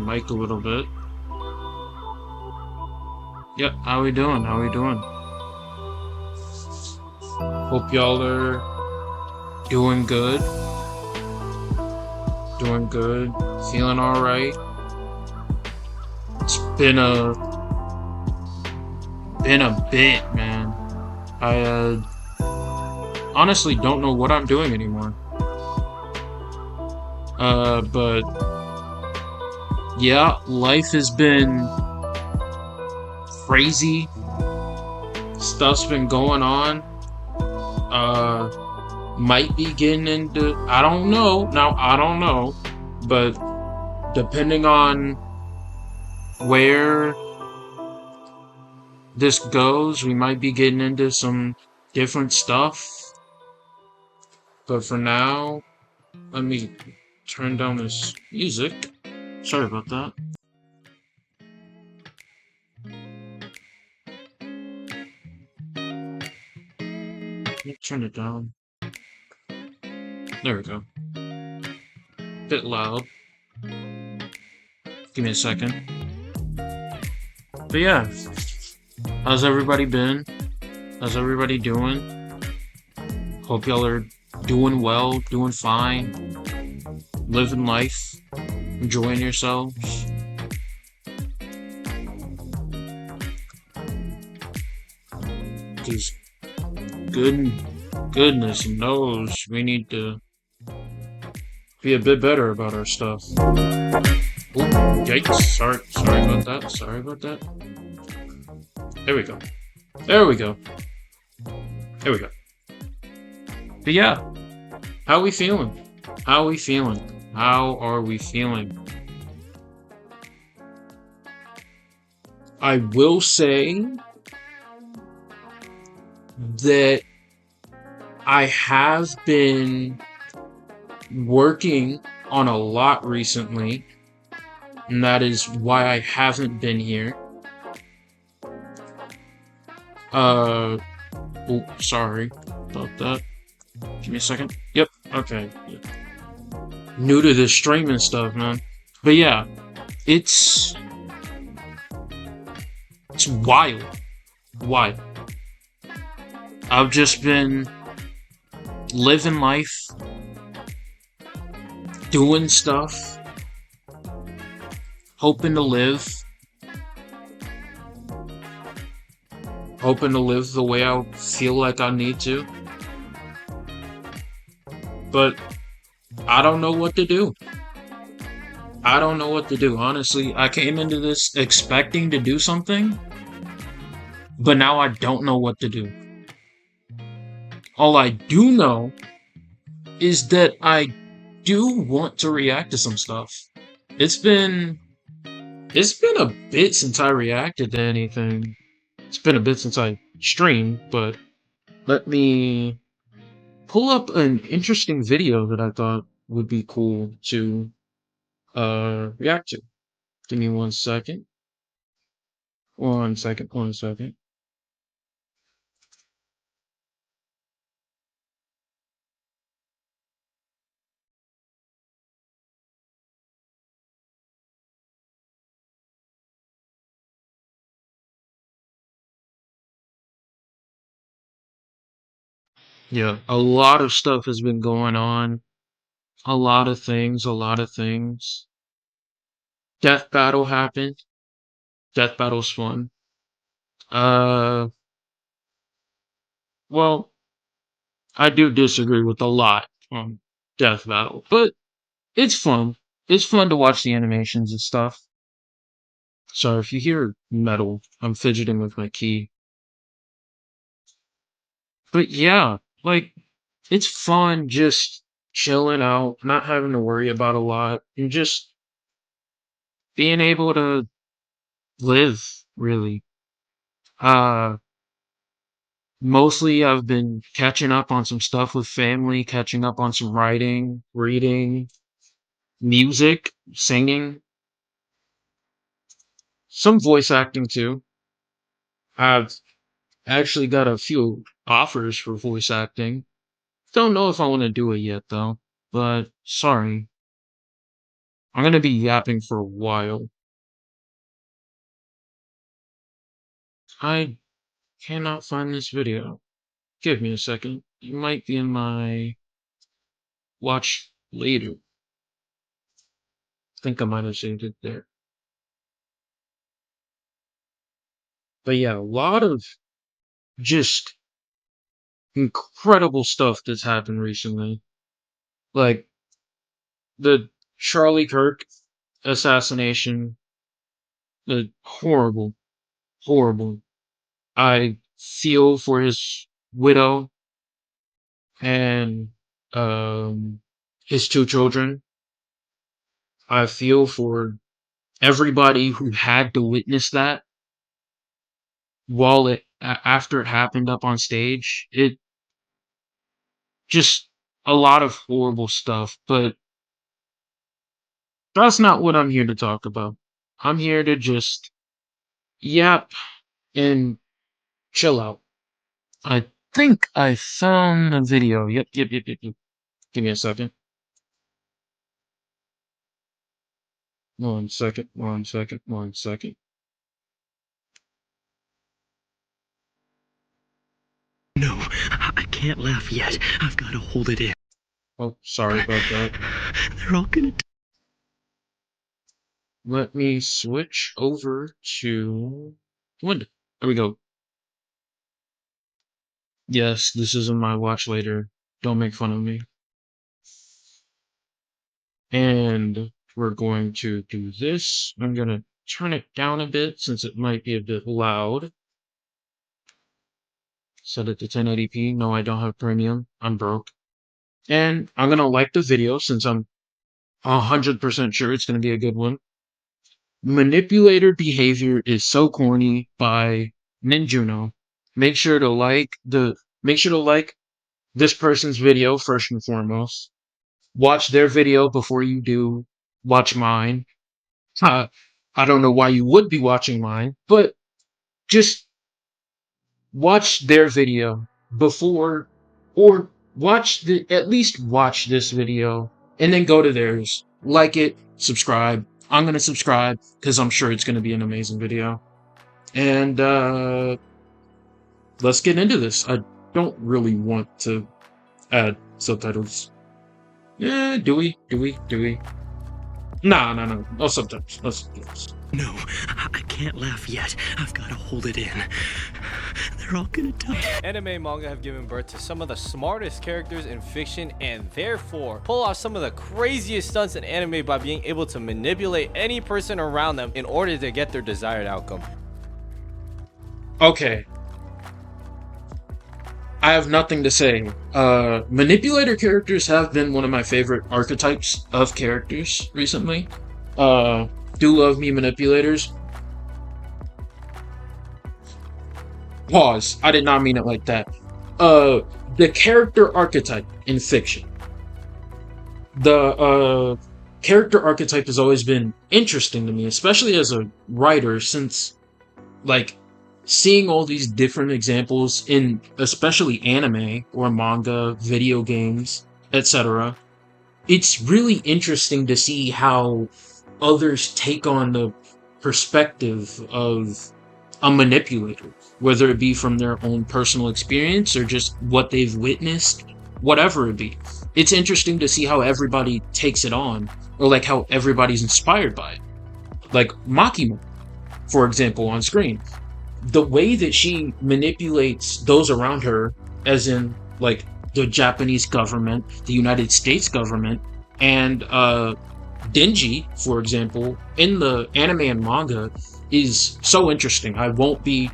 mic a little bit. Yep, how we doing? How we doing? Hope y'all are doing good. Doing good. Feeling alright. It's been a bit, man. I honestly don't know what I'm doing anymore. But yeah, life has been crazy. Stuff's been going on. Might be getting into, I don't know. Now, I don't know. But depending on where this goes, we might be getting into some different stuff. But for now, let me turn down this music. Sorry about that. Let me turn it down. There we go. Bit loud. Give me a second. But yeah, how's everybody been? How's everybody doing? Hope y'all are doing well, doing fine, living life, enjoying yourselves. Because goodness knows we need to be a bit better about our stuff. Ooh, yikes! Sorry about that. Sorry about that. There we go. There we go. There we go. But yeah, how are we feeling? How are we feeling? How are we feeling? I will say that I have been working on a lot recently, and that is why I haven't been here. Oh, sorry about that. Give me a second. Yep, okay. New to this streaming stuff, man. But yeah, it's wild. Wild. I've just been living life, doing stuff, hoping to live the way I feel like I need to. But I don't know what to do. I don't know what to do. Honestly, I came into this expecting to do something, but now I don't know what to do. All I do know is that I do want to react to some stuff. It's been a bit since I reacted to anything. It's been a bit since I streamed, but let me pull up an interesting video that I thought would be cool to react to. Give me 1 second. 1 second, 1 second. Yeah, a lot of stuff has been going on. A lot of things, a lot of things. Death Battle happened. Death Battle's fun. Uh, well, I do disagree with a lot on Death Battle, but it's fun. It's fun to watch the animations and stuff. So if you hear metal, I'm fidgeting with my key. But yeah, like, it's fun just chilling out, not having to worry about a lot, and just being able to live, really. Uh, Mostly I've been catching up on some stuff with family, catching up on some writing, reading, music, singing, some voice acting too. I've actually got a few offers for voice acting. Don't know if I want to do it yet though, but sorry. I'm gonna be yapping for a while. I cannot find this video. Give me a second. It might be in my watch later. I think I might have saved it there. But yeah, a lot of just incredible stuff that's happened recently. Like the Charlie Kirk assassination. The horrible, horrible. I feel for his widow and his two children. I feel for everybody who had to witness that while after it happened up on stage. It just a lot of horrible stuff, but that's not what I'm here to talk about. I'm here to just yap and chill out. I think I found a video. Yep, yep, yep, yep, yep. Give me a second. One second, one second, one second. No, I can't laugh yet. I've got to hold it in. Oh, sorry about that. They're all gonna Let me switch over to window. There we go. Yes, this is in my watch later. Don't make fun of me. And we're going to do this. I'm going to turn it down a bit since it might be a bit loud. Set it to 1080p. No, I don't have premium. I'm broke. And I'm going to like the video since I'm 100% sure it's going to be a good one. Manipulator behavior is so corny by Ninjuno. Make sure to like this person's video first and foremost. Watch their video before you do watch mine. I don't know why you would be watching mine, but just watch their video before, or at least watch this video and then go to theirs. Like it, subscribe. I'm gonna subscribe because I'm sure it's gonna be an amazing video. And let's get into this. I don't really want to add subtitles. Yeah, do we? Nah, no subtitles. No subtitles. No, I can't laugh yet. I've got to hold it in. They're all gonna die. Anime and manga have given birth to some of the smartest characters in fiction and therefore pull off some of the craziest stunts in anime by being able to manipulate any person around them in order to get their desired outcome. Okay. I have nothing to say. Manipulator characters have been one of my favorite archetypes of characters recently. Do love me manipulators. Pause. I did not mean it like that. The character archetype in fiction. The character archetype has always been interesting to me, especially as a writer, since like seeing all these different examples in especially anime or manga, video games, etc. It's really interesting to see how others take on the perspective of a manipulator, whether it be from their own personal experience or just what they've witnessed, whatever it be. It's interesting to see how everybody takes it on, or like how everybody's inspired by it. Like Makima, for example, on screen. The way that she manipulates those around her, as in like the Japanese government, the United States government, and Denji, for example, in the anime and manga, is so interesting. I won't be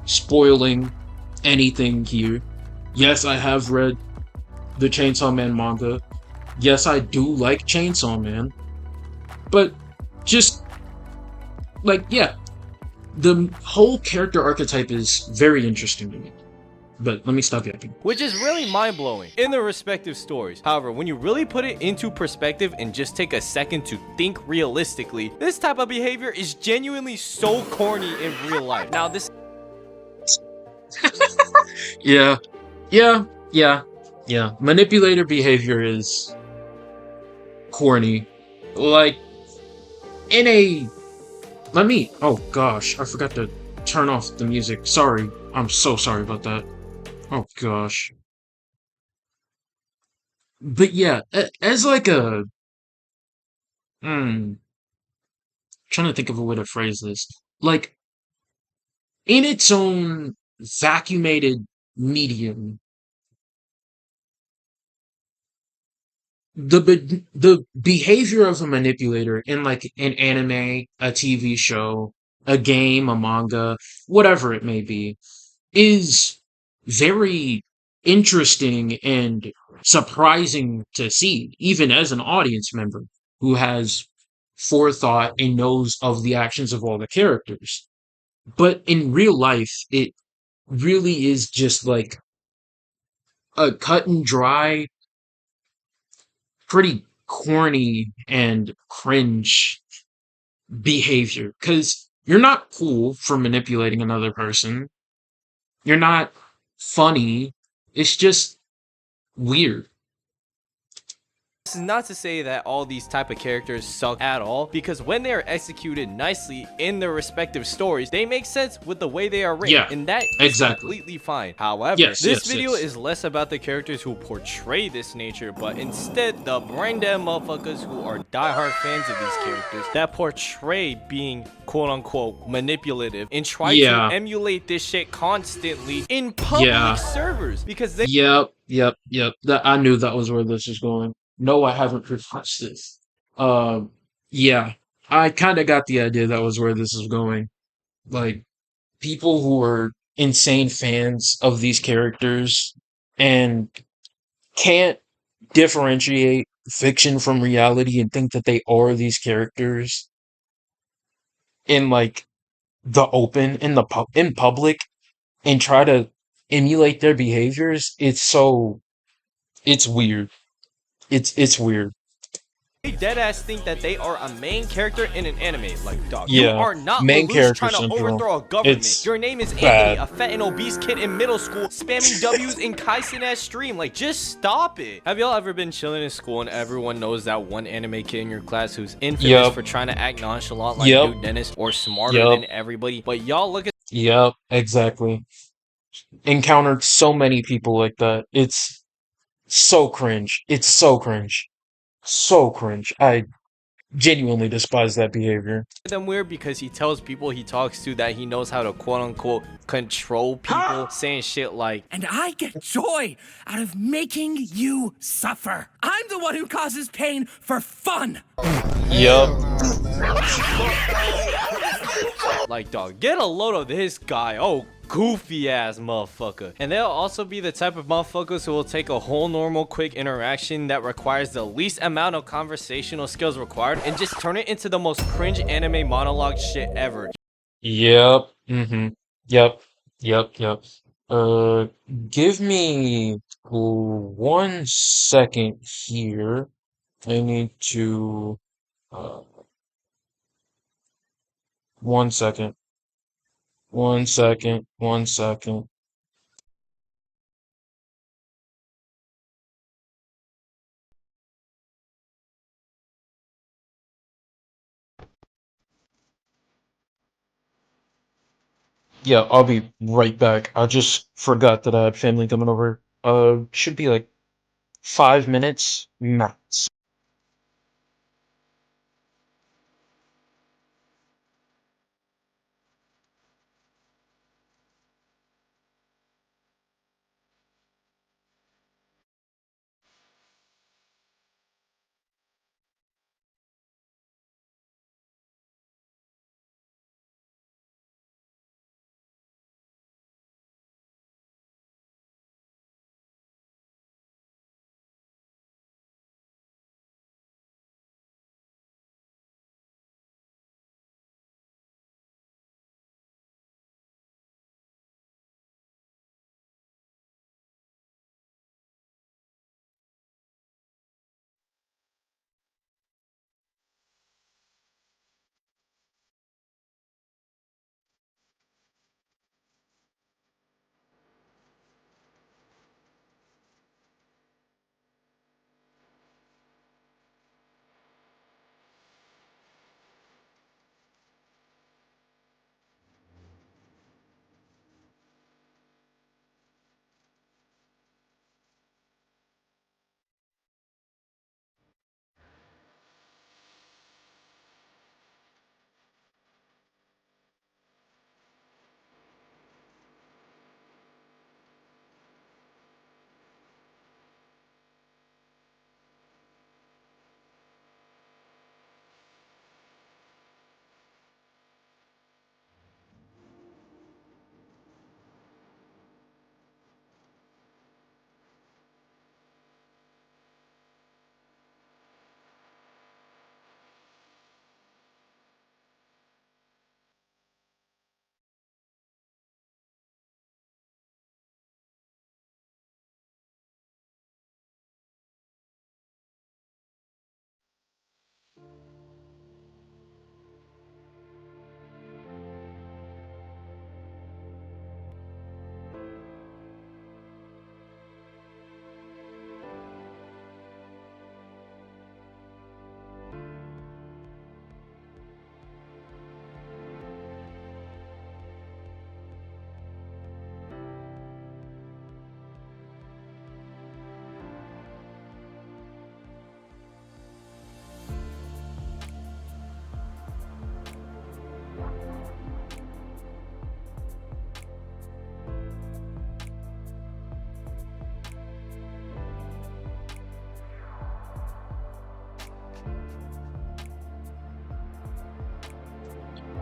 spoiling anything here. Yes, I have read the Chainsaw Man manga. Yes, I do like Chainsaw Man. But just like, yeah, the whole character archetype is very interesting to me. But let me stop yapping. Which is really mind-blowing in their respective stories. However, when you really put it into perspective and just take a second to think realistically, this type of behavior is genuinely so corny in real life. Now this Yeah. Manipulator behavior is corny. Like, in a let me oh gosh, I forgot to turn off the music. Sorry. I'm so sorry about that. Oh gosh. But yeah, as like a hmm, trying to think of a way to phrase this. Like in its own vacuumated medium, the behavior of a manipulator in like an anime, a TV show, a game, a manga, whatever it may be, is very interesting and surprising to see, even as an audience member who has forethought and knows of the actions of all the characters. But in real life, it really is just like a cut and dry, pretty corny and cringe behavior. Because you're not cool for manipulating another person. You're not funny. It's just weird. This is not to say that all these type of characters suck at all, because when they are executed nicely in their respective stories, they make sense with the way they are written, Yeah, and that is exactly. completely fine. However, Yes, this yes, video yes. is less about the characters who portray this nature, but instead the brain dead motherfuckers who are diehard fans of these characters that portray being quote unquote manipulative and try to Yeah, emulate this shit constantly in public yeah. servers, because they Yep. That I knew that was where this was going. No, I haven't watched this. Yeah, I kind of got the idea that was where this is going. Like people who are insane fans of these characters and can't differentiate fiction from reality and think that they are these characters in like the open in in public and try to emulate their behaviors. It's weird. It's weird. dead ass think that they are a main character in an anime. Like, dog, you Yeah, are not main Lelouch character trying to syndrome. overthrow a government. It's Your name is Anthony, bad. a fat and obese kid in middle school, spamming W's in Kaisen ass stream. Like, just stop it. Have y'all ever been chilling in school and everyone knows that one anime kid in your class who's infamous Yep. for trying to act nonchalant like Yep. Dude Dennis or smarter Yep. than everybody, but y'all look at Yep. Exactly. Encountered so many people like that. It's so cringe. It's so cringe. So cringe. I genuinely despise that behavior. them weird because he tells people he talks to that he knows how to quote unquote control people, saying shit like, And I get joy out of making you suffer. I'm the one who causes pain for fun. Yep. like, dog, get a load of this guy. Oh, goofy ass motherfucker. And they'll also be the type of motherfuckers who will take a whole normal quick interaction that requires the least amount of conversational skills required and just turn it into the most cringe anime monologue shit ever. Yep. Mm-hmm. Yep. Yep. Uh, give me 1 second here. I need to, uh, 1 second. 1 second. 1 second. Yeah, I'll be right back. I just forgot that I had family coming over. Should be like 5 minutes max.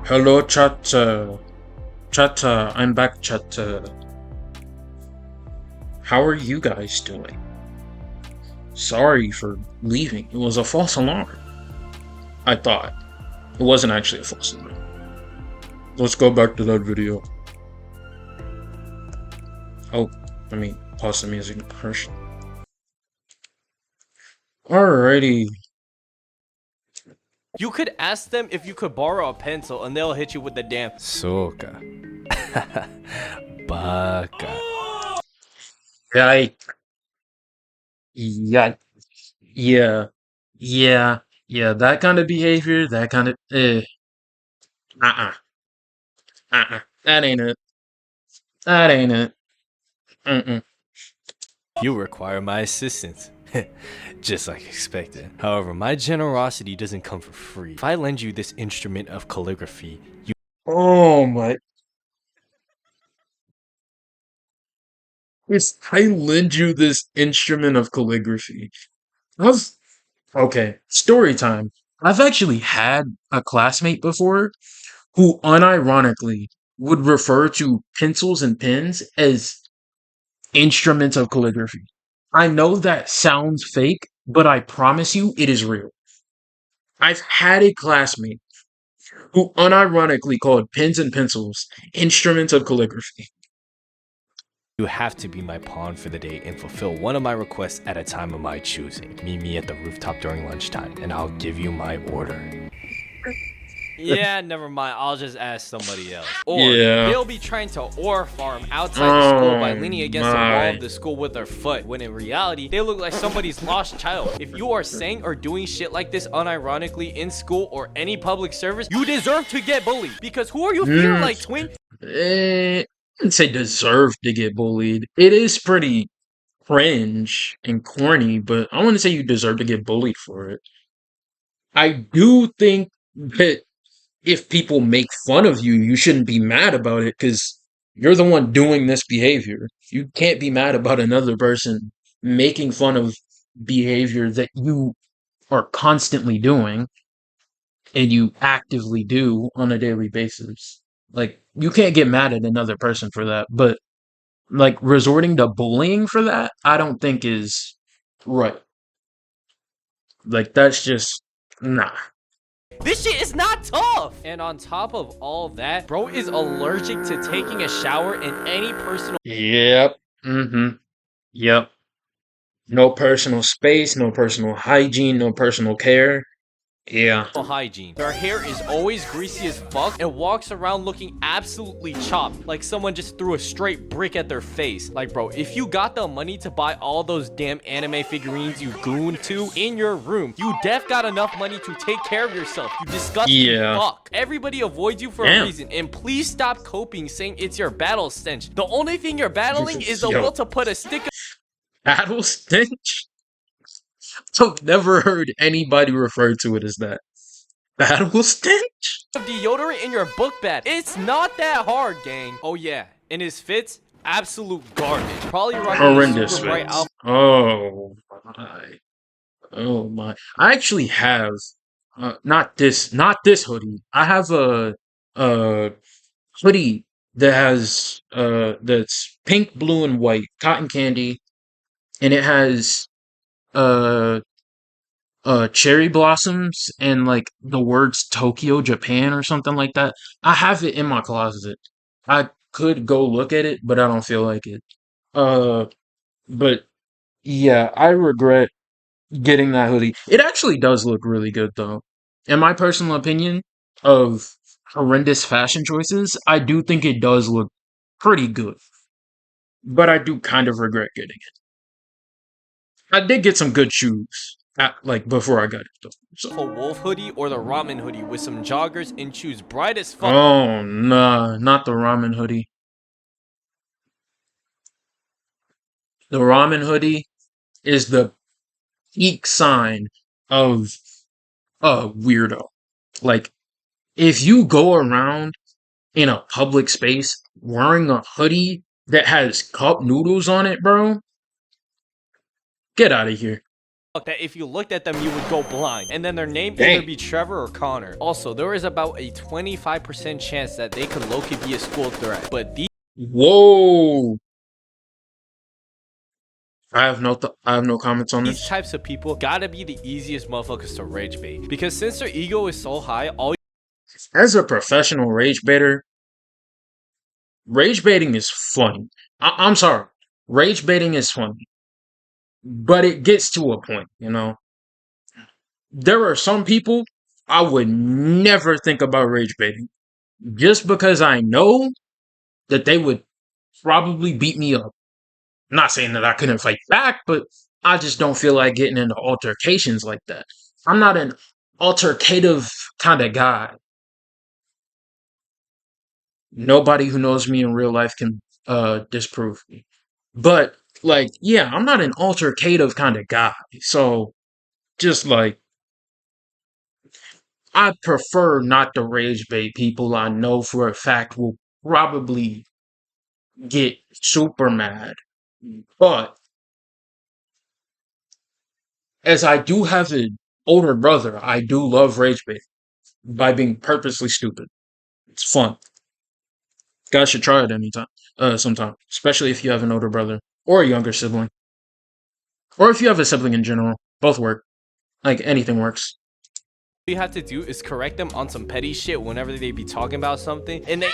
Hello, chat. Chat. I'm back, chat. How are you guys doing? Sorry for leaving. It was a false alarm. I thought. It wasn't actually a false alarm. Let's go back to that video. Oh, let me pause the music first. Alrighty. You could ask them if you could borrow a pencil and they'll hit you with the damn soka. Baka. Yike. Yike. Yeah. Yeah. Yeah. That kind of behavior, that kind of. Uh-uh. That ain't it. That ain't it. Mm-mm. You require my assistance. Just like expected. However, my generosity doesn't come for free. If I lend you this instrument of calligraphy, you Oh my. If I lend you this instrument of calligraphy. I've, okay, story time. I've actually had a classmate before who unironically would refer to pencils and pens as instruments of calligraphy. I know that sounds fake, but I promise you it is real. I've had a classmate who unironically called pens and pencils instruments of calligraphy. You have to be my pawn for the day and fulfill one of my requests at a time of my choosing. Meet me at the rooftop during lunchtime, and I'll give you my order. Yeah, never mind. I'll just ask somebody else. Or Yeah. they'll be trying to ore farm outside the school by leaning against the wall my. of the school with their foot, when in reality, they look like somebody's lost child. If you are saying or doing shit like this unironically in school or any public service, you deserve to get bullied. Because who are you feeling like, twin? I wouldn't say deserve to get bullied. It is pretty cringe and corny, but I wouldn't say you deserve to get bullied for it. I do think that if people make fun of you, you shouldn't be mad about it because you're the one doing this behavior. You can't be mad about another person making fun of behavior that you are constantly doing and you actively do on a daily basis. Like, you can't get mad at another person for that, but like resorting to bullying for that, I don't think is right. Like, that's just nah. This shit is not tough. And on top of all that, bro is allergic to taking a shower in any personal Yep. Mm-hmm. Yep. No personal space, no personal hygiene, no personal care. Yeah. hygiene. Their hair is always greasy as fuck and walks around looking absolutely chopped, like someone just threw a straight brick at their face. Like, bro, if you got the money to buy all those damn anime figurines you goon to in your room, you def got enough money to take care of yourself. You disgusting fuck. Everybody avoids you for a reason, and please stop coping saying it's your battle stench. The only thing you're battling is the will to put a stick of Battle stench? I've never heard anybody refer to it as that. Battle stench? deodorant in your book bag. It's not that hard, gang. Oh yeah, and his fits, absolute garbage. Probably rocking a Horrendous super bright fits. outfit. Oh my. Oh my. I actually have not this hoodie. I have a hoodie that has that's pink, blue, and white, cotton candy, and it has uh cherry blossoms and like the words Tokyo, Japan or something like that. I have it in my closet. I could go look at it, but I don't feel like it. Uh but yeah, I regret getting that hoodie. It actually does look really good though. In my personal opinion of horrendous fashion choices, I do think it does look pretty good. But I do kind of regret getting it. I did get some good shoes like before I got it though. So. A wolf hoodie or the ramen hoodie with some joggers and shoes bright as fuck. Oh nah, not the ramen hoodie. The ramen hoodie is the peak sign of a weirdo. Like, if you go around in a public space wearing a hoodie that has cup noodles on it, bro, get out of here. that if you looked at them, you would go blind. And then their name Dang. either be Trevor or Connor. Also, there is about a 25% chance that they could low-key be a school threat. But Whoa. I have no comments on these this. types of people gotta be the easiest motherfuckers to rage bait. Because since their ego is so high, all As a professional rage baiter, rage baiting is funny. I'm sorry. Rage baiting is funny. But it gets to a point, you know? There are some people I would never think about rage baiting. Just because I know that they would probably beat me up. I'm not saying that I couldn't fight back, but I just don't feel like getting into altercations like that. I'm not an altercative kind of guy. Nobody who knows me in real life can disprove me. But like, yeah, I'm not an altercative kind of guy. So just like I prefer not to rage bait people I know for a fact will probably get super mad. But as I do have an older brother, I do love rage bait by being purposely stupid. It's fun. Guys should try it sometime, especially if you have an older brother or a younger sibling, or if you have a sibling in general. Both work. Like anything works. you have to do is correct them on some petty shit whenever they be talking about something. And they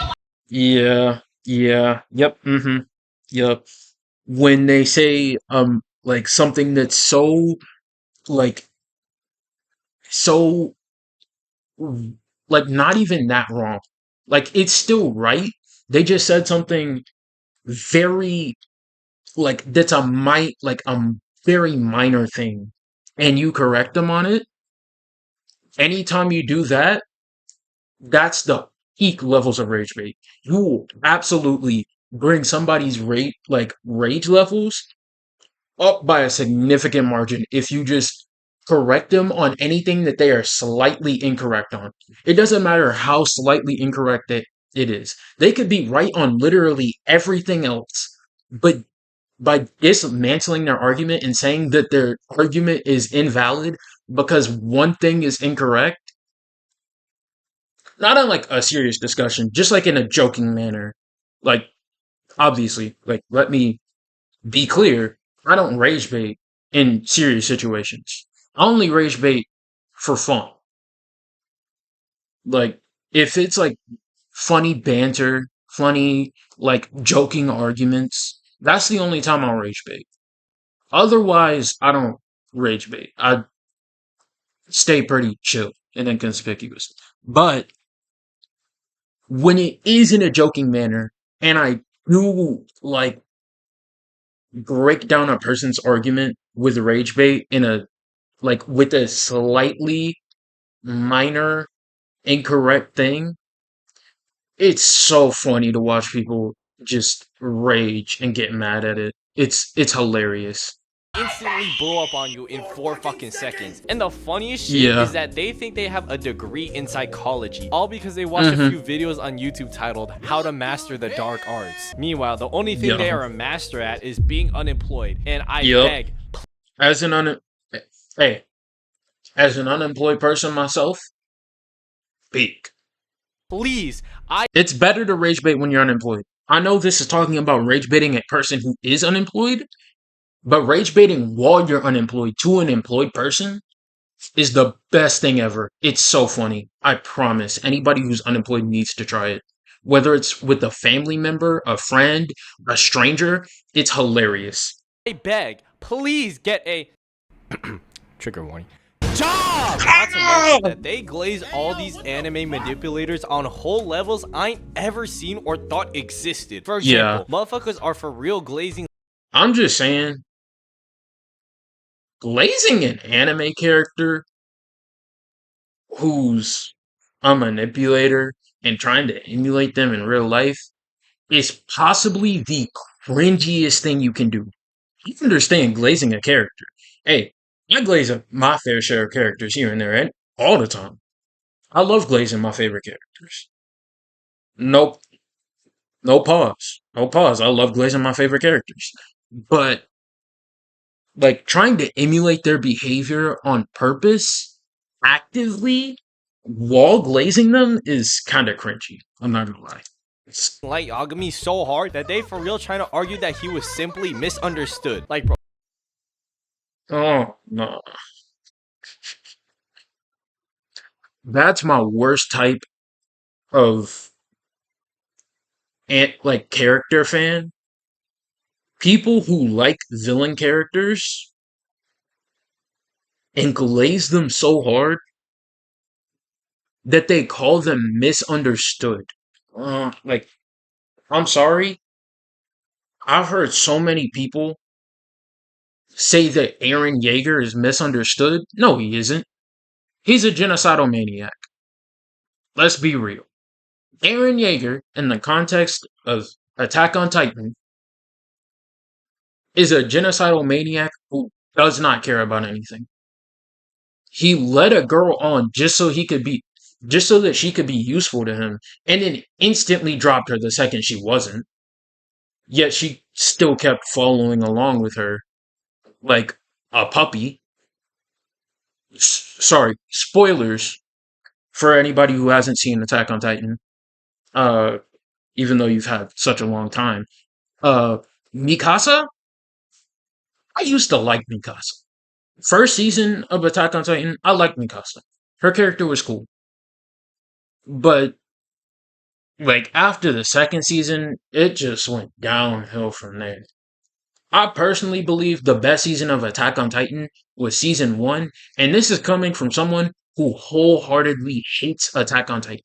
Yeah, yeah, yep, yep. When they say like something that's so like so like not even that wrong. Like it's still right. They just said something very like that's a very minor thing and you correct them on it. Anytime you do that, that's the peak levels of rage bait. You will absolutely bring somebody's rage levels up by a significant margin if you just correct them on anything that they are slightly incorrect on. It doesn't matter how slightly incorrect it is. They could be right on literally everything else, but by dismantling their argument and saying that their argument is invalid because one thing is incorrect, not in like a serious discussion, just like in a joking manner. Like, obviously, like, let me be clear, I don't rage bait in serious situations. I only rage bait for fun. Like, if it's like funny banter, funny, like joking arguments, that's the only time I'll rage bait. Otherwise, I don't rage bait. I stay pretty chill and inconspicuous. But when it is in a joking manner, and I do like break down a person's argument with rage bait in a like with a slightly minor incorrect thing, it's so funny to watch people just rage and get mad at it. It's hilarious. instantly blow up on you in 4 fucking seconds. And the funniest shit Yeah. is that they think they have a degree in psychology, all because they watched a few videos on YouTube titled How to Master the Dark Arts. Meanwhile, the only thing they are a master at is being unemployed. And I beg, As an unemployed person myself, peak. please, It's better to rage bait when you're unemployed. I know this is talking about rage baiting a person who is unemployed, but rage baiting while you're unemployed to an employed person is the best thing ever. It's so funny. I promise. Anybody who's unemployed needs to try it. Whether it's with a family member, a friend, a stranger, it's hilarious. I beg, please get a trigger warning. Job! Not to mention that they glaze all these anime manipulators on whole levels I ain't ever seen or thought existed. For example, motherfuckers are for real glazing. I'm just saying, glazing an anime character who's a manipulator and trying to emulate them in real life is possibly the cringiest thing you can do. You understand glazing a character. Hey, I glaze up my fair share of characters here and there, and all the time. I love glazing my favorite characters. Nope. No pause. No pause. I love glazing my favorite characters. But like trying to emulate their behavior on purpose, actively, while glazing them is kind of cringy. I'm not gonna lie. Light Yagami so hard that they for real trying to argue that he was simply misunderstood. Like, bro, Oh no, that's my worst type of like character fan. People who like villain characters and glaze them so hard that they call them misunderstood. Like, I'm sorry. I've heard so many people say that Aaron Yeager is misunderstood. No, he isn't. He's a genocidal maniac. Let's be real. Aaron Yeager, in the context of Attack on Titan, is a genocidal maniac who does not care about anything. He led a girl on just so that she could be useful to him, and then instantly dropped her the second she wasn't. Yet she still kept following along with her like a puppy. Sorry, spoilers for anybody who hasn't seen Attack on Titan. Uh, even though you've had such a long time. Uh, Mikasa, I used to like Mikasa. First season of Attack on Titan, I liked Mikasa. Her character was cool. But like after the second season, it just went downhill from there. I personally believe the best season of Attack on Titan was season one, and this is coming from someone who wholeheartedly hates Attack on Titan.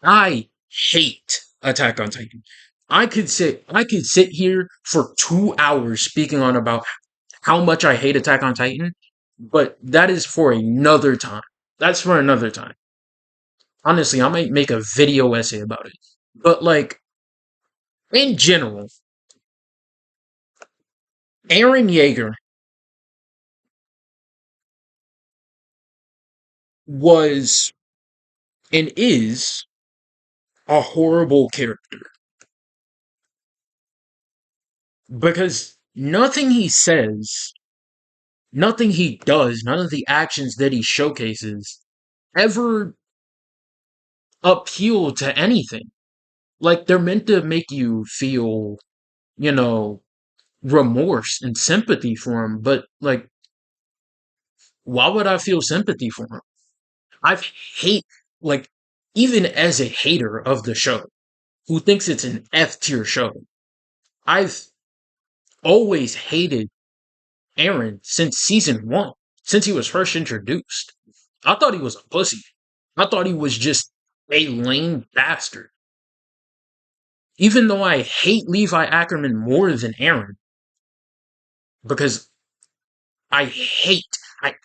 I hate Attack on Titan. I could sit here for 2 hours speaking on about how much I hate Attack on Titan, but that is for another time. That's for another time. Honestly, I might make a video essay about it. But like in general, Aaron Yeager was and is a horrible character because nothing he says, nothing he does, none of the actions that he showcases ever appeal to anything. Like they're meant to make you feel, you know, remorse and sympathy for him, but like why would I feel sympathy for him? I hate like even as a hater of the show who thinks it's an F tier show. I've always hated Aaron since season one, since he was first introduced. I thought he was a pussy. I thought he was just a lame bastard. Even though I hate Levi Ackerman more than Aaron, because I hate I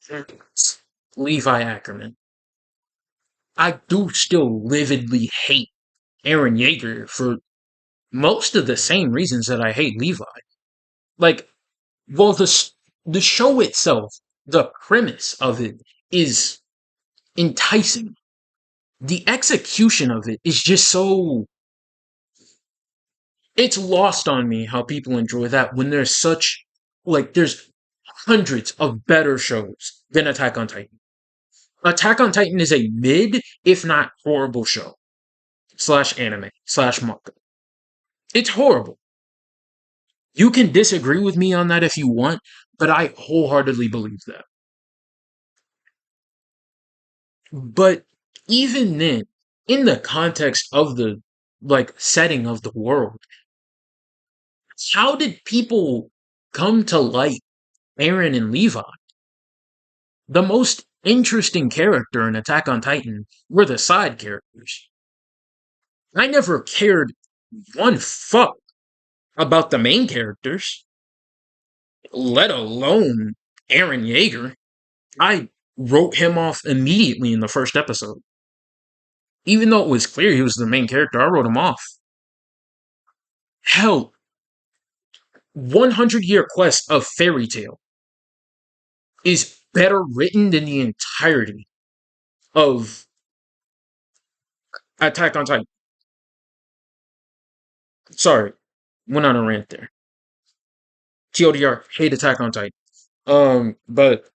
hate Levi Ackerman. I do still lividly hate Aaron Yeager for most of the same reasons that I hate Levi. Like, well, the show itself, the premise of it is enticing. The execution of it is just so. It's lost on me how people enjoy that when there's such. Like, there's hundreds of better shows than Attack on Titan. Attack on Titan is a mid, if not horrible show. Slash anime. Slash manga. It's horrible. You can disagree with me on that if you want, but I wholeheartedly believe that. But even then, in the context of the like setting of the world, how did people come to like Aaron and Levi? The most interesting character in Attack on Titan were the side characters. I never cared one fuck about the main characters, let alone Aaron Yeager. I wrote him off immediately in the first episode. Even though it was clear he was the main character, I wrote him off. Hell, 100-Year Quest of Fairy Tail is better written than the entirety of Attack on Titan. Sorry, went on a rant there. TLDR, hate Attack on Titan. But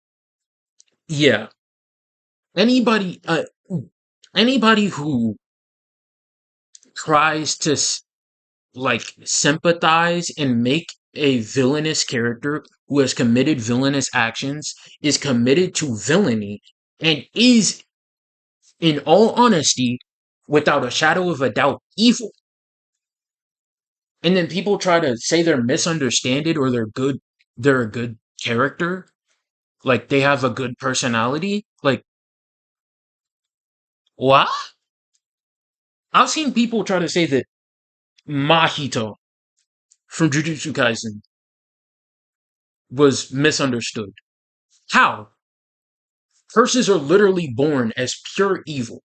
yeah, anybody, anybody who tries to like sympathize and make a villainous character who has committed villainous actions is committed to villainy and is, in all honesty, without a shadow of a doubt, evil. And then people try to say they're misunderstood or they're a good character, like they have a good personality. Like, what? I've seen people try to say that Mahito from Jujutsu Kaisen was misunderstood. How? Curses are literally born as pure evil.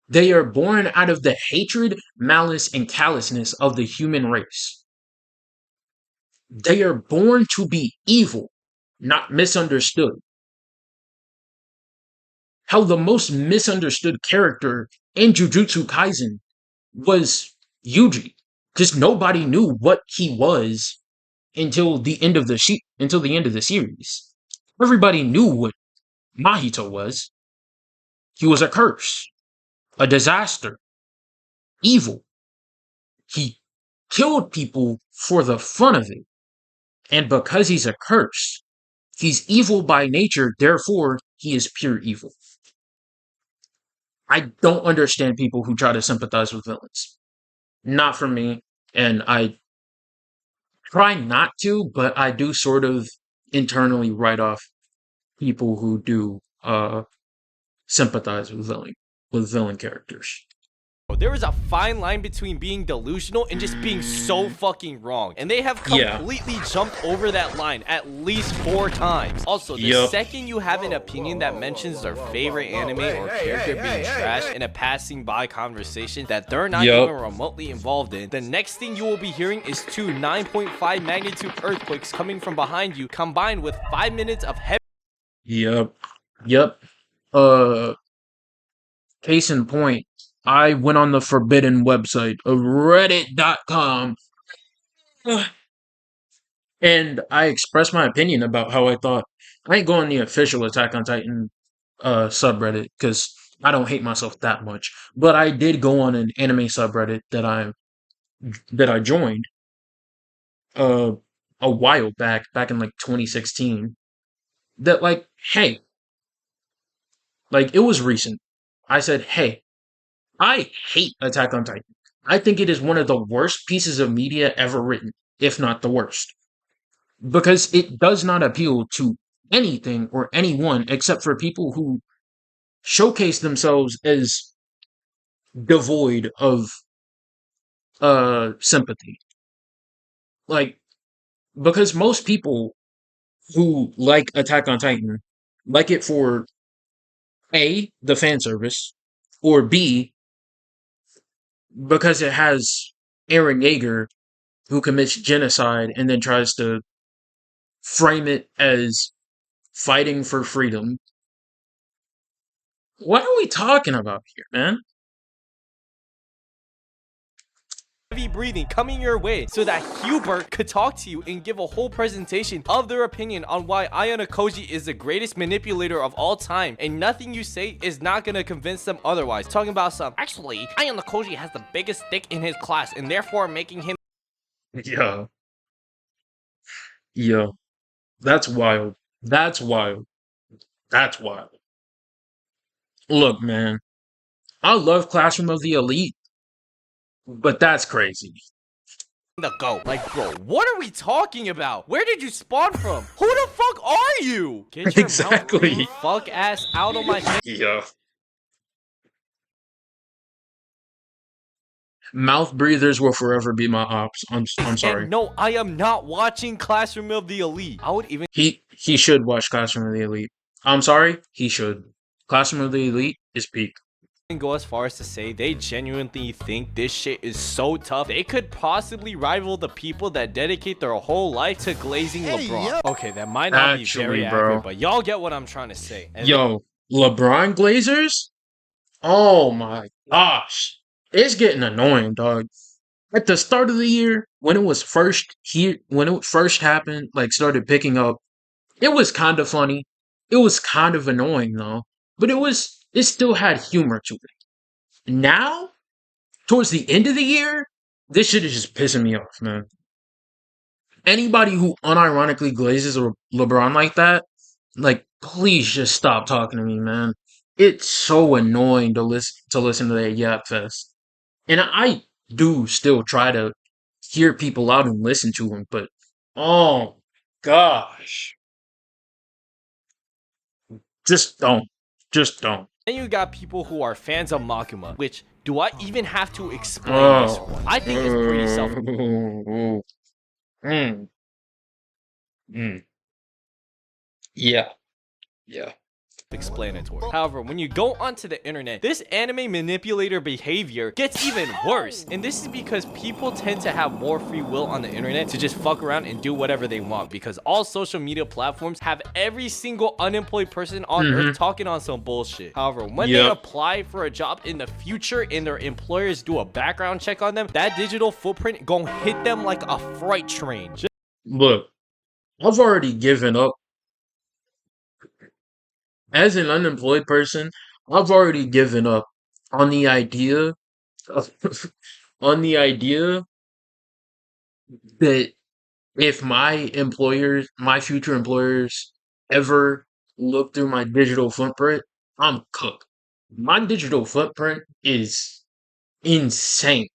They are born out of the hatred, malice, and callousness of the human race. They are born to be evil, not misunderstood. How the most misunderstood character in Jujutsu Kaisen was Yuji, because nobody knew what he was until the end of the series. Everybody knew what Mahito was. He was a curse, a disaster, evil. He killed people for the fun of it. And because he's a curse, he's evil by nature, therefore he is pure evil. I don't understand people who try to sympathize with villains. Not for me. And I try not to, but I do sort of internally write off people who do sympathize with villain characters. There is a fine line between being delusional and just being so fucking wrong. And they have completely jumped over that line at least 4 times. Also, the second you have an opinion that mentions their favorite anime or character being trash in a passing by conversation that they're not even remotely involved in, the next thing you will be hearing is 2 9.5 magnitude earthquakes coming from behind you, combined with 5 minutes of heavy. Case in point, I went on the forbidden website of reddit.com and I expressed my opinion about how I thought. I ain't going the official Attack on Titan subreddit because I don't hate myself that much, but I did go on an anime subreddit that I joined a while back in like 2016. That like, hey, like it was recent. I said, hey, I hate Attack on Titan. I think it is one of the worst pieces of media ever written, if not the worst. Because it does not appeal to anything or anyone except for people who showcase themselves as devoid of sympathy. Like, because most people who like Attack on Titan like it for A, the fan service, or B, because it has Eren Yeager who commits genocide and then tries to frame it as fighting for freedom. What are we talking about here, man? Heavy breathing coming your way so that Hubert could talk to you and give a whole presentation of their opinion on why Ayano Koji is the greatest manipulator of all time, and nothing you say is not gonna convince them otherwise. Talking about actually, Ayano Koji has the biggest dick in his class and therefore making him. Yo, that's wild. That's wild. Look, man, I love Classroom of the Elite, but that's crazy. The go. Like, bro, what are we talking about? Where did you spawn from? Who the fuck are you? Get your exactly. Fuck ass out of my face. Yeah. Mouth breathers will forever be my ops. I'm sorry. And no, I am not watching Classroom of the Elite. I would even. He should watch Classroom of the Elite. I'm sorry, he should. Classroom of the Elite is peak. Go as far as to say they genuinely think this shit is so tough they could possibly rival the people that dedicate their whole life to glazing LeBron. Okay, that might not be very accurate, but y'all get what I'm trying to say. And yo, LeBron Glazers? Oh my gosh. It's getting annoying, dog. At the start of the year, when it was first here, when it first happened, like started picking up, it was kind of funny. It was kind of annoying though, but it still had humor to it. Now, towards the end of the year, this shit is just pissing me off, man. Anybody who unironically glazes LeBron like that, like, please just stop talking to me, man. It's so annoying to listen to that yap fest. And I do still try to hear people out and listen to them, but oh gosh, just don't, just don't. Then you got people who are fans of Makima, which, do I even have to explain this Oh, one? I think it's pretty self mm, mm. Yeah, yeah. explanatory. However, when you go onto the internet, this anime manipulator behavior gets even worse. And this is because people tend to have more free will on the internet to just fuck around and do whatever they want, because all social media platforms have every single unemployed person on earth talking on some bullshit. However, when they apply for a job in the future and their employers do a background check on them, that digital footprint gonna hit them like a freight train. Look, I've already given up. As an unemployed person, I've already given up on the idea of, on the idea that if my future employers ever look through my digital footprint, I'm cooked. My digital footprint is insane.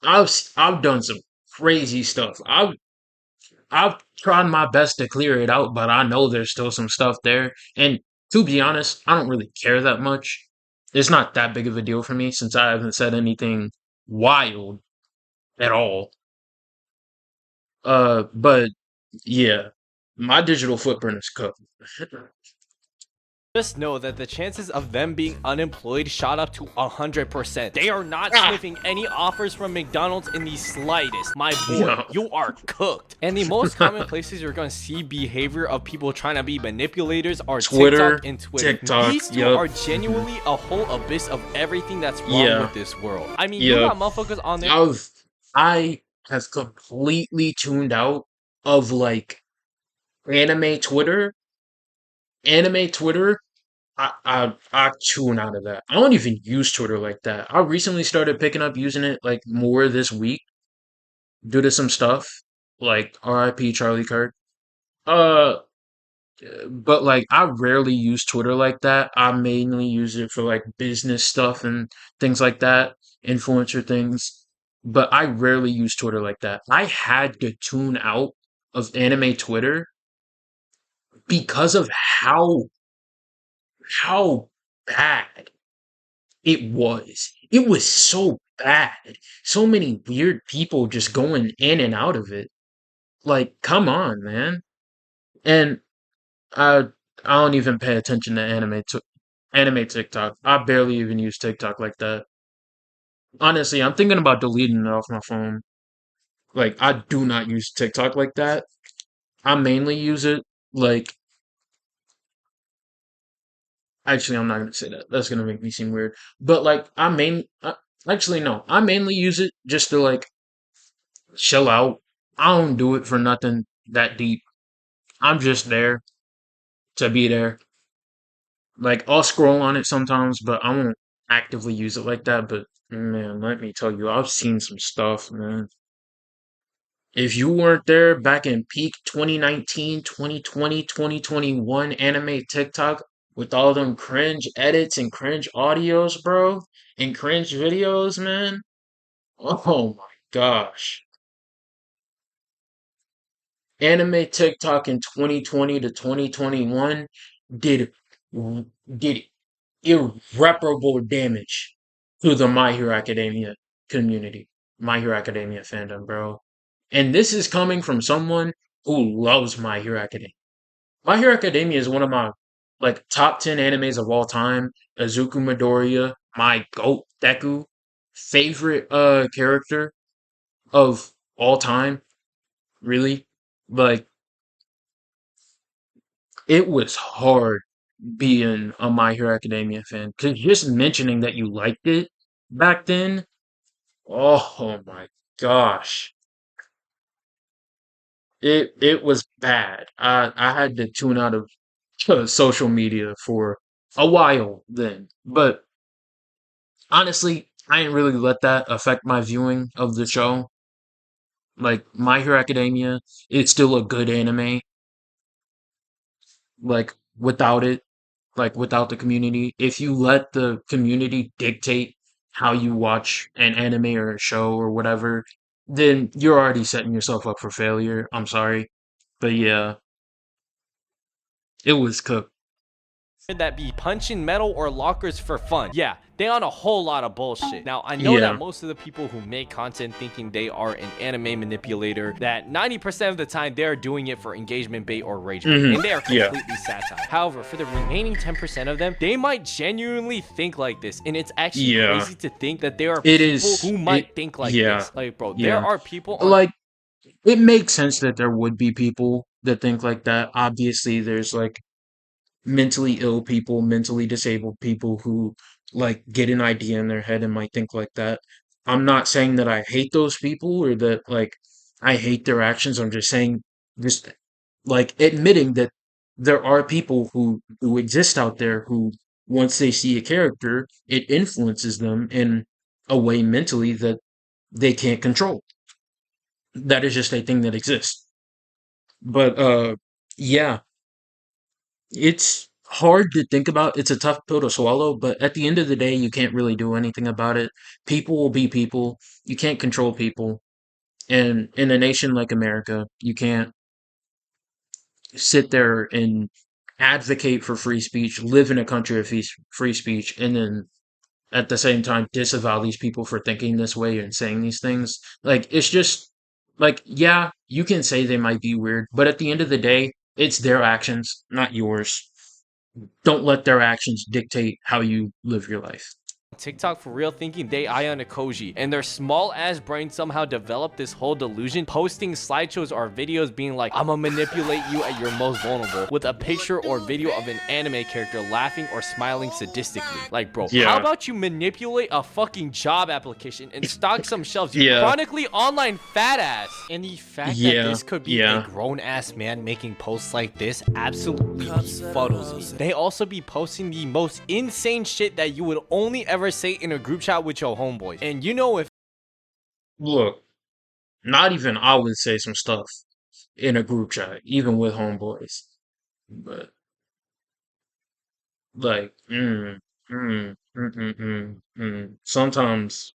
I've done some crazy stuff. I've tried my best to clear it out, but I know there's still some stuff there. And to be honest, I don't really care that much. It's not that big of a deal for me since I haven't said anything wild at all. But yeah, my digital footprint is cooked. Just know that the chances of them being unemployed shot up to 100%. They are not sniffing any offers from McDonald's in the slightest. My boy, Yeah. you are cooked. And the most common places you're going to see behavior of people trying to be manipulators are Twitter, TikTok and Twitter. TikTok, These two yup. are genuinely a whole abyss of everything that's wrong Yeah. with this world. I mean, you Yeah. got motherfuckers on there. I have completely tuned out of like anime Twitter. Anime Twitter, I tune out of that. I don't even use Twitter like that. I recently started picking up using it like more this week due to some stuff like RIP Charlie Kirk. Uh, but like I rarely use Twitter like that. I mainly use it for like business stuff and things like that, influencer things. But I rarely use Twitter like that. I had to tune out of anime Twitter because of how bad it was. It was so bad. So many weird people just going in and out of it. Like, come on, man. And I I don't even pay attention to anime TikTok. I barely even use TikTok like that. Honestly, I'm thinking about deleting it off my phone. Like, I do not use TikTok like that. I mainly use it like actually I'm not gonna say that. That's gonna make me seem weird. But like actually no. I mainly use it just to like chill out. I don't do it for nothing that deep. I'm just there to be there. Like I'll scroll on it sometimes, but I won't actively use it like that. But man, let me tell you, I've seen some stuff, man. If you weren't there back in peak 2019, 2020, 2021 anime TikTok with all them cringe edits and cringe audios, bro, and cringe videos, man. Oh my gosh. Anime TikTok in 2020 to 2021 did did irreparable damage to the My Hero Academia community, My Hero Academia fandom, bro. And this is coming from someone who loves My Hero Academia. My Hero Academia is one of my like top 10 animes of all time. Azuku Midoriya, my goat Deku, favorite character of all time, really. Like it was hard being a My Hero Academia fan because just mentioning that you liked it back then, oh my gosh, it was bad. I had to tune out of social media for a while then. But honestly, I didn't really let that affect my viewing of the show. Like My Hero Academia, it's still a good anime. Like without it, like without the community, if you let the community dictate how you watch an anime or a show or whatever, then you're already setting yourself up for failure. I'm sorry. But yeah, it was cooked. that be punching metal or lockers for fun. Yeah, they on a whole lot of bullshit. Now, I know Yeah. that most of the people who make content thinking they are an anime manipulator, that 90% of the time they're doing it for engagement bait or rage bait, and they are Yeah. completely satire. However, for the remaining 10% of them, they might genuinely think like this, and it's actually Yeah. crazy to think that there are It people is. who might It, think like yeah. this. Like, bro, Yeah. there are people on Like, it makes sense that there would be people that think like that. Obviously, there's like mentally ill people, mentally disabled people who like get an idea in their head and might think like that. I'm not saying that I hate those people or that like I hate their actions. I'm just saying just like admitting that there are people who exist out there who once they see a character, it influences them in a way mentally that they can't control. That is just a thing that exists. But yeah, it's hard to think about. It's a tough pill to swallow, but at the end of the day, you can't really do anything about it. People will be people. You can't control people. And in a nation like America, you can't sit there and advocate for free speech, live in a country of free speech, and then at the same time disavow these people for thinking this way and saying these things. Like, it's just like, yeah, you can say they might be weird, but at the end of the day, it's their actions, not yours. Don't let their actions dictate how you live your life. TikTok for real thinking they Ayana Koji, and their small ass brain somehow developed this whole delusion, posting slideshows or videos being like, I'ma manipulate you at your most vulnerable, with a picture or video of an anime character laughing or smiling sadistically. Like, bro, Yeah. how about you manipulate a fucking job application and stock some shelves, you Yeah. chronically online fat ass? And the fact Yeah, that this could be yeah. a grown ass man making posts like this absolutely befuddles me. They also be posting the most insane shit that you would only ever say in a group chat with your homeboys. And you know, if Look, not even I would say some stuff in a group chat, even with homeboys. But like, sometimes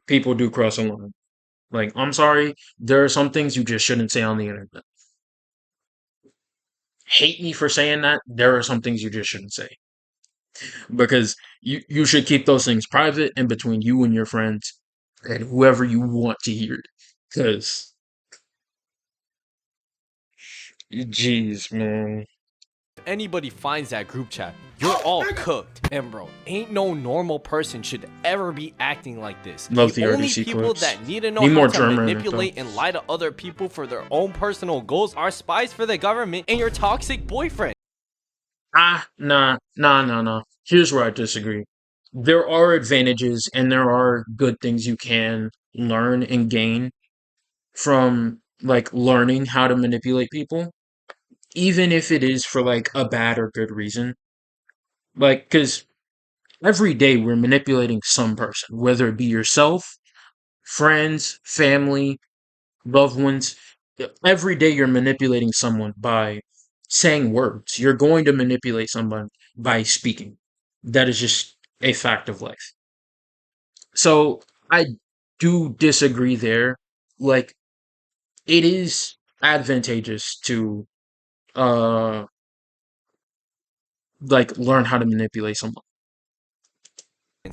people do cross a line. Like, I'm sorry, there are some things you just shouldn't say on the internet. Hate me for saying that. There are some things you just shouldn't say because you should keep those things private and between you and your friends and whoever you want to hear it. Because, jeez, man. anybody finds that group chat, you're all cooked. And bro, ain't no normal person should ever be acting like this. Love the only RDC people clips. that need to know Need how more to drummer in it, manipulate and lie to other people for their own personal goals are spies for the government and your toxic boyfriend. Nah. Here's where I disagree. There are advantages and there are good things you can learn and gain from like learning how to manipulate people, even if it is for like a bad or good reason. Like, because every day we're manipulating some person, whether it be yourself, friends, family, loved ones. Every day you're manipulating someone by saying words. You're going to manipulate someone by speaking. That is just a fact of life. So I do disagree there. Like, it is advantageous to uh like learn how to manipulate someone.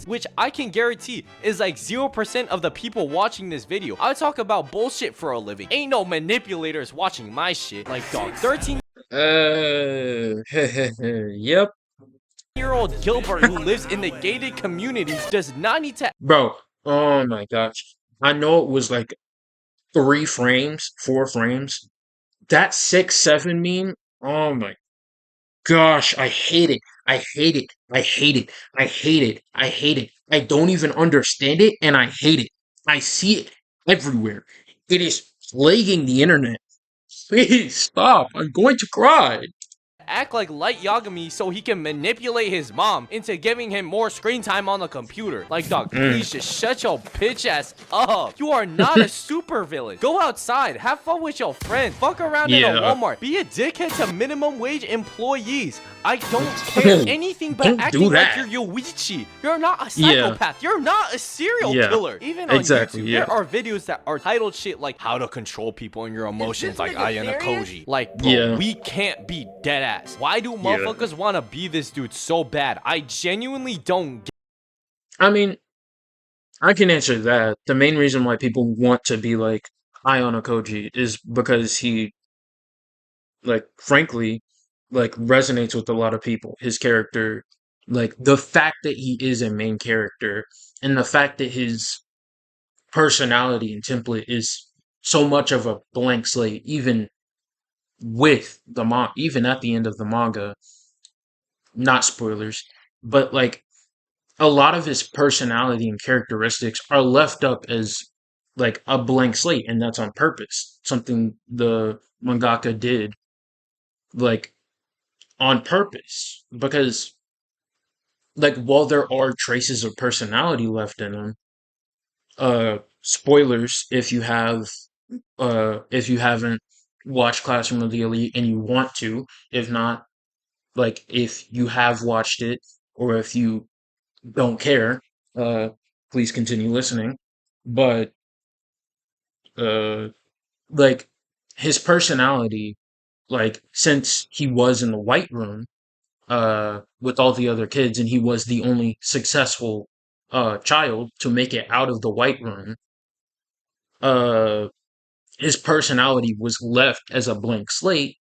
Which I can guarantee is like 0% of the people watching this video. I talk about bullshit for a living. Ain't no manipulators watching my shit. Like, dog, Yep. 13-year-old Gilbert who lives in the gated communities does not need to Bro, oh my gosh. I know it was like 3 frames, 4 frames. That 6-7 meme, oh my gosh, I hate it. I hate it. I hate it. I hate it. I hate it. I don't even understand it and I hate it. I see it everywhere. It is plaguing the internet. Please stop. I'm going to cry. Act like Light Yagami so he can manipulate his mom into giving him more screen time on the computer. Like, dog, please just shut your bitch ass up. You are not a super villain. Go outside, have fun with your friends, fuck around in a Walmart, be a dickhead to minimum wage employees. I don't care anything but Don't acting do like that. you're Yoichi. You're not a psychopath. You're not a serial killer. Even on YouTube, there are videos that are titled shit like how to control people and your emotions, like Ayana Koji. Like, bro, we can't be dead ass. Why do motherfuckers want to be this dude so bad? I genuinely don't get. I mean, I can answer that. The main reason why people want to be like Ayano Koji is because he, like, frankly, like, resonates with a lot of people. His character, like, the fact that he is a main character, and the fact that his personality and template is so much of a blank slate, even with the even at the end of the manga, not spoilers, but like a lot of his personality and characteristics are left up as like a blank slate, and that's on purpose. Something the mangaka did like on purpose, because like while there are traces of personality left in him, spoilers if you haven't watched Classroom of the Elite and you want to, if not, like if you have watched it or if you don't care, please continue listening. But uh, like his personality, like since he was in the White Room, with all the other kids, and he was the only successful child to make it out of the White Room, uh, his personality was left as a blank slate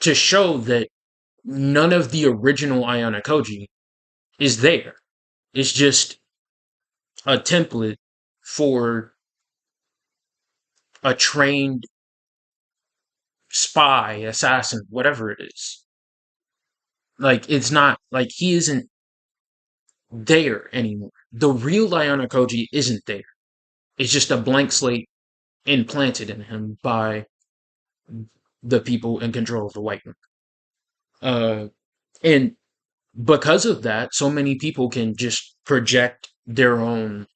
to show that none of the original Ayana Koji is there. It's just a template for a trained spy, assassin, whatever it is. Like, it's not, like, he isn't there anymore. The real Ayana Koji isn't there. It's just a blank slate implanted in him by the people in control of the White Room. And because of that, so many people can just project their own,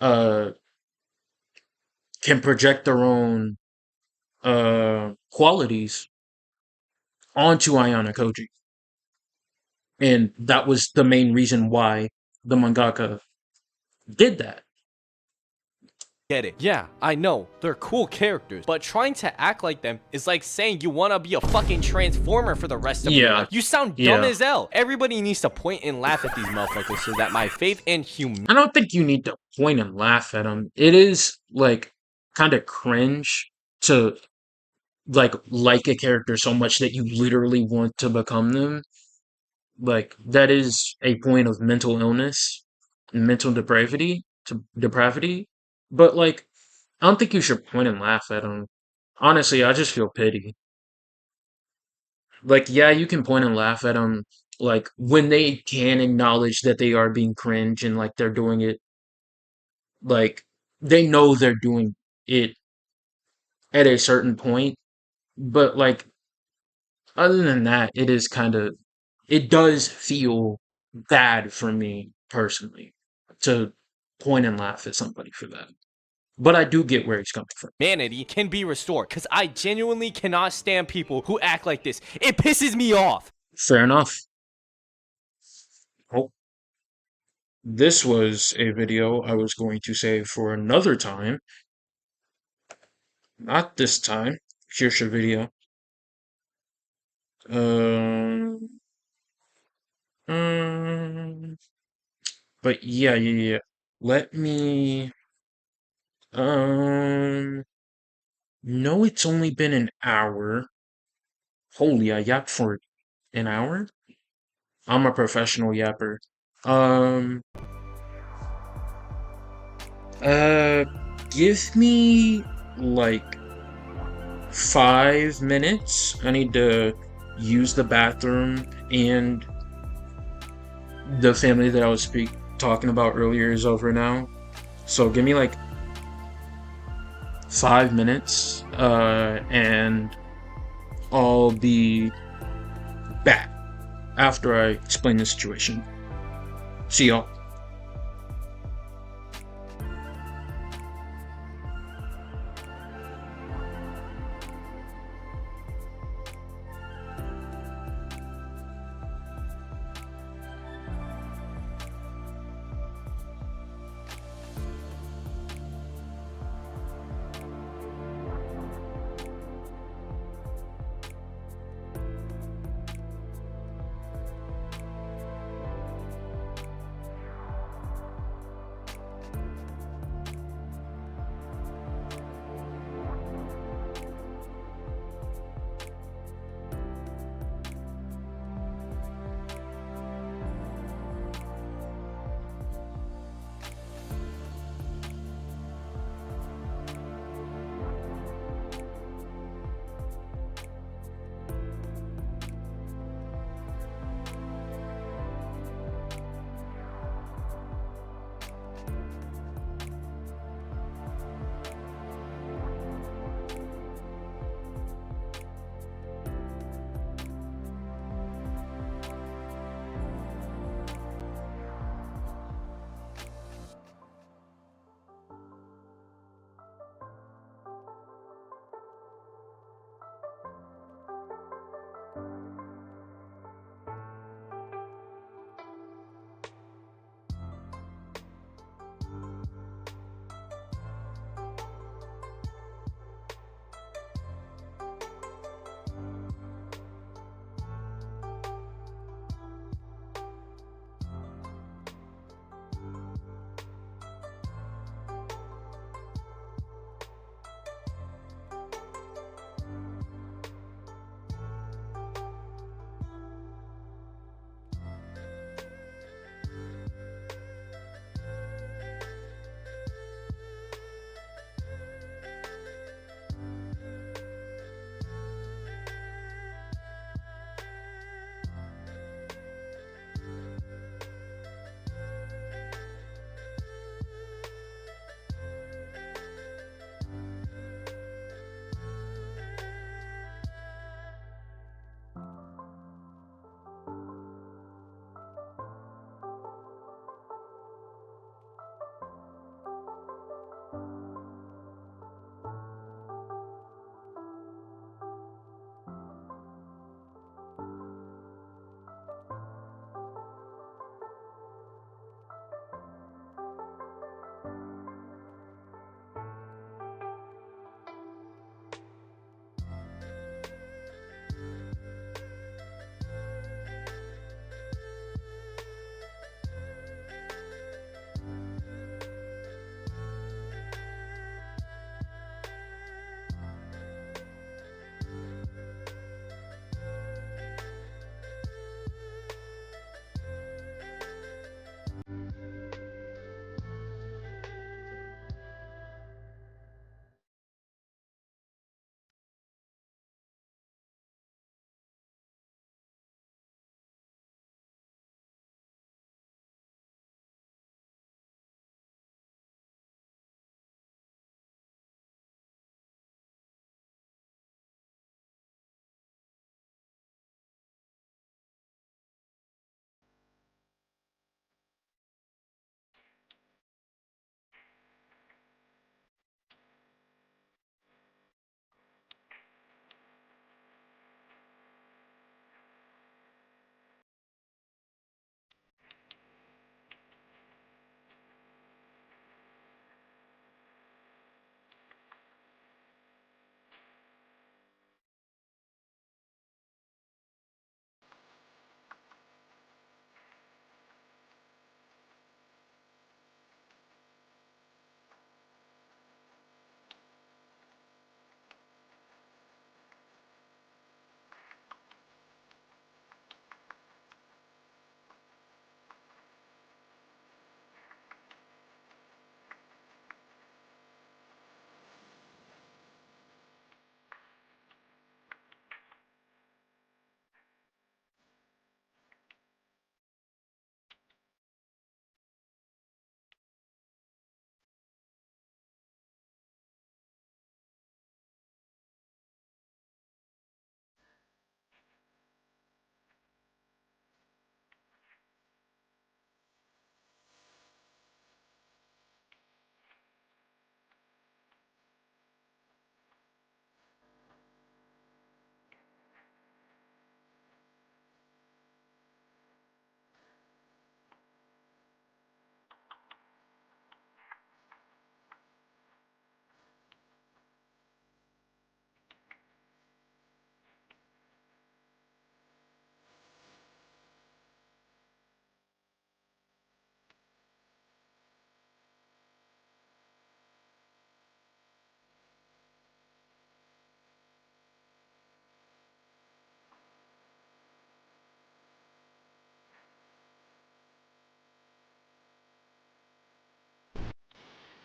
uh, qualities onto Ayana Koji. And that was the main reason why the mangaka did that. Get it. Yeah, I know. They're cool characters, but trying to act like them is like saying you want to be a fucking transformer for the rest of your life. You sound dumb as hell. Everybody needs to point and laugh at these motherfuckers so that my faith in humanity. I don't think you need to point and laugh at them. It is like kind of cringe to like a character so much that you literally want to become them. Like that is a point of mental illness and mental depravity. But like, I don't think you should point and laugh at them. Honestly, I just feel pity. Like, yeah, you can point and laugh at them, like when they can acknowledge that they are being cringe and like they're doing it, like they know they're doing it at a certain point. But like, other than that, it does feel bad for me personally to point and laugh at somebody for that. But I do get where he's coming from. Humanity can be restored, because I genuinely cannot stand people who act like this. It pisses me off. Fair enough. Oh, this was a video I was going to save for another time. Not this time. Here's your video. But yeah. Let me. No, it's only been an hour. Holy, I yapped for an hour? I'm a professional yapper. Give me like 5 minutes. I need to use the bathroom, and the family that I was talking about earlier is over now. So give me like 5 minutes, and I'll be back after I explain the situation. See y'all.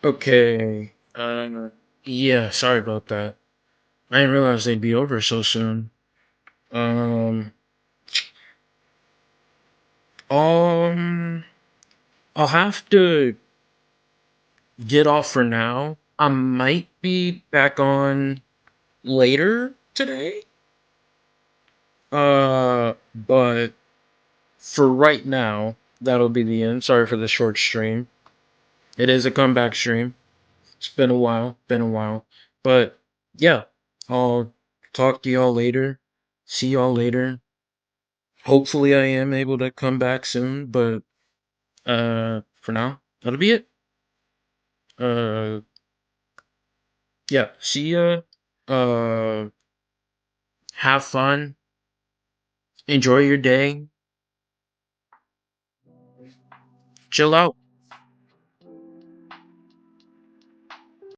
Okay. Yeah, sorry about that. I didn't realize they'd be over so soon. Um, um, I'll have to get off for now. I might be back on later today. But for right now, that'll be the end. Sorry for the short stream. It is a comeback stream. It's been a while, But yeah, I'll talk to y'all later. See y'all later. Hopefully I am able to come back soon, but for now, that'll be it. Uh yeah, see ya. Uh have fun. Enjoy your day. Chill out.